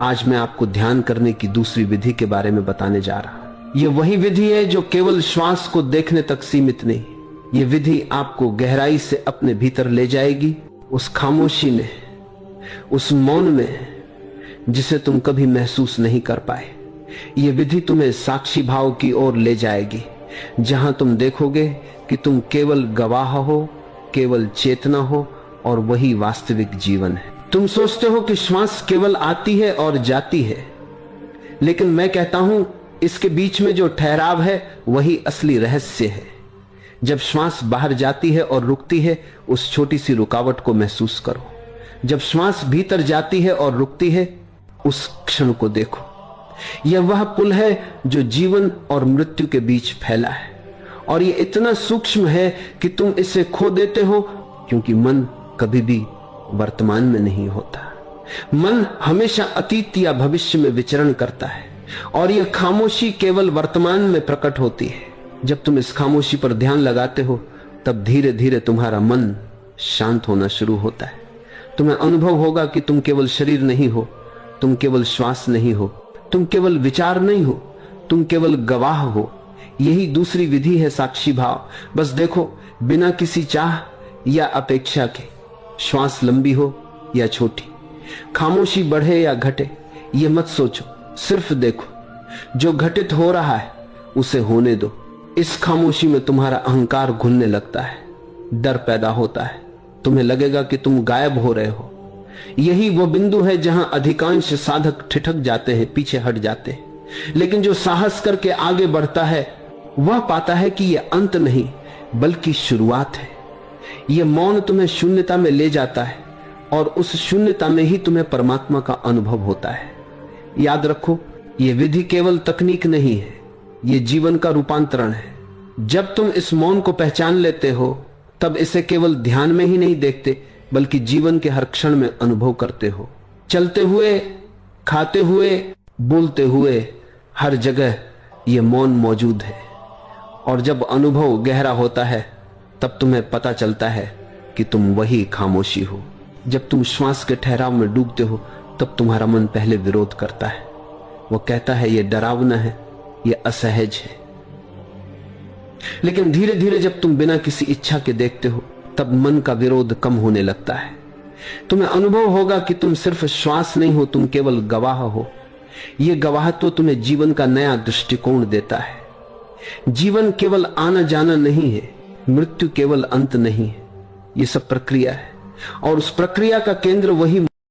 आज मैं आपको ध्यान करने की दूसरी विधि के बारे में बताने जा रहा हूं। यह वही विधि है जो केवल श्वास को देखने तक सीमित नहीं, यह विधि आपको गहराई से अपने भीतर ले जाएगी, उस खामोशी में, उस मौन में जिसे तुम कभी महसूस नहीं कर पाए। यह विधि तुम्हें साक्षी भाव की ओर ले जाएगी, जहां तुम देखोगे कि तुम केवल गवाह हो, केवल चेतना हो, और वही वास्तविक जीवन है। तुम सोचते हो कि श्वास केवल आती है और जाती है, लेकिन मैं कहता हूं इसके बीच में जो ठहराव है वही असली रहस्य है। जब श्वास बाहर जाती है और रुकती है, उस छोटी सी रुकावट को महसूस करो। जब श्वास भीतर जाती है और रुकती है, उस क्षण को देखो। यह वह पुल है जो जीवन और मृत्यु के बीच फैला है, और यह इतना सूक्ष्म है कि तुम इसे खो देते हो, क्योंकि मन कभी भी वर्तमान में नहीं होता। मन हमेशा अतीत या भविष्य में विचरण करता है, और यह खामोशी केवल वर्तमान में प्रकट होती है। जब तुम इस खामोशी पर ध्यान लगाते हो, तब धीरे धीरे तुम्हारा मन शांत होना शुरू होता है। तुम्हें अनुभव होगा कि तुम केवल शरीर नहीं हो, तुम केवल श्वास नहीं हो, तुम केवल विचार नहीं हो, तुम केवल गवाह हो। यही दूसरी विधि है साक्षी भाव। बस देखो, बिना किसी चाह या अपेक्षा के, श्वास लंबी हो या छोटी, खामोशी बढ़े या घटे, ये मत सोचो, सिर्फ देखो। जो घटित हो रहा है उसे होने दो। इस खामोशी में तुम्हारा अहंकार घुलने लगता है, डर पैदा होता है, तुम्हें लगेगा कि तुम गायब हो रहे हो। यही वो बिंदु है जहां अधिकांश साधक ठिठक जाते हैं, पीछे हट जाते हैं। लेकिन जो साहस करके आगे बढ़ता है, वह पाता है कि यह अंत नहीं बल्कि शुरुआत है। यह मौन तुम्हें शून्यता में ले जाता है, और उस शून्यता में ही तुम्हें परमात्मा का अनुभव होता है। याद रखो, यह विधि केवल तकनीक नहीं है, यह जीवन का रूपांतरण है। जब तुम इस मौन को पहचान लेते हो, तब इसे केवल ध्यान में ही नहीं देखते, बल्कि जीवन के हर क्षण में अनुभव करते हो। चलते हुए, खाते हुए, बोलते हुए, हर जगह यह मौन मौजूद है। और जब अनुभव गहरा होता है, तब तुम्हें पता चलता है कि तुम वही खामोशी हो। जब तुम श्वास के ठहराव में डूबते हो, तब तुम्हारा मन पहले विरोध करता है। वो कहता है यह डरावना है, यह असहज है। लेकिन धीरे धीरे जब तुम बिना किसी इच्छा के देखते हो, तब मन का विरोध कम होने लगता है। तुम्हें अनुभव होगा कि तुम सिर्फ श्वास नहीं हो, तुम केवल गवाह हो। यह गवाहत्व तुम्हें जीवन का नया दृष्टिकोण देता है। जीवन केवल आना जाना नहीं है, मृत्यु केवल अंत नहीं है। यह सब प्रक्रिया है, और उस प्रक्रिया का केंद्र वही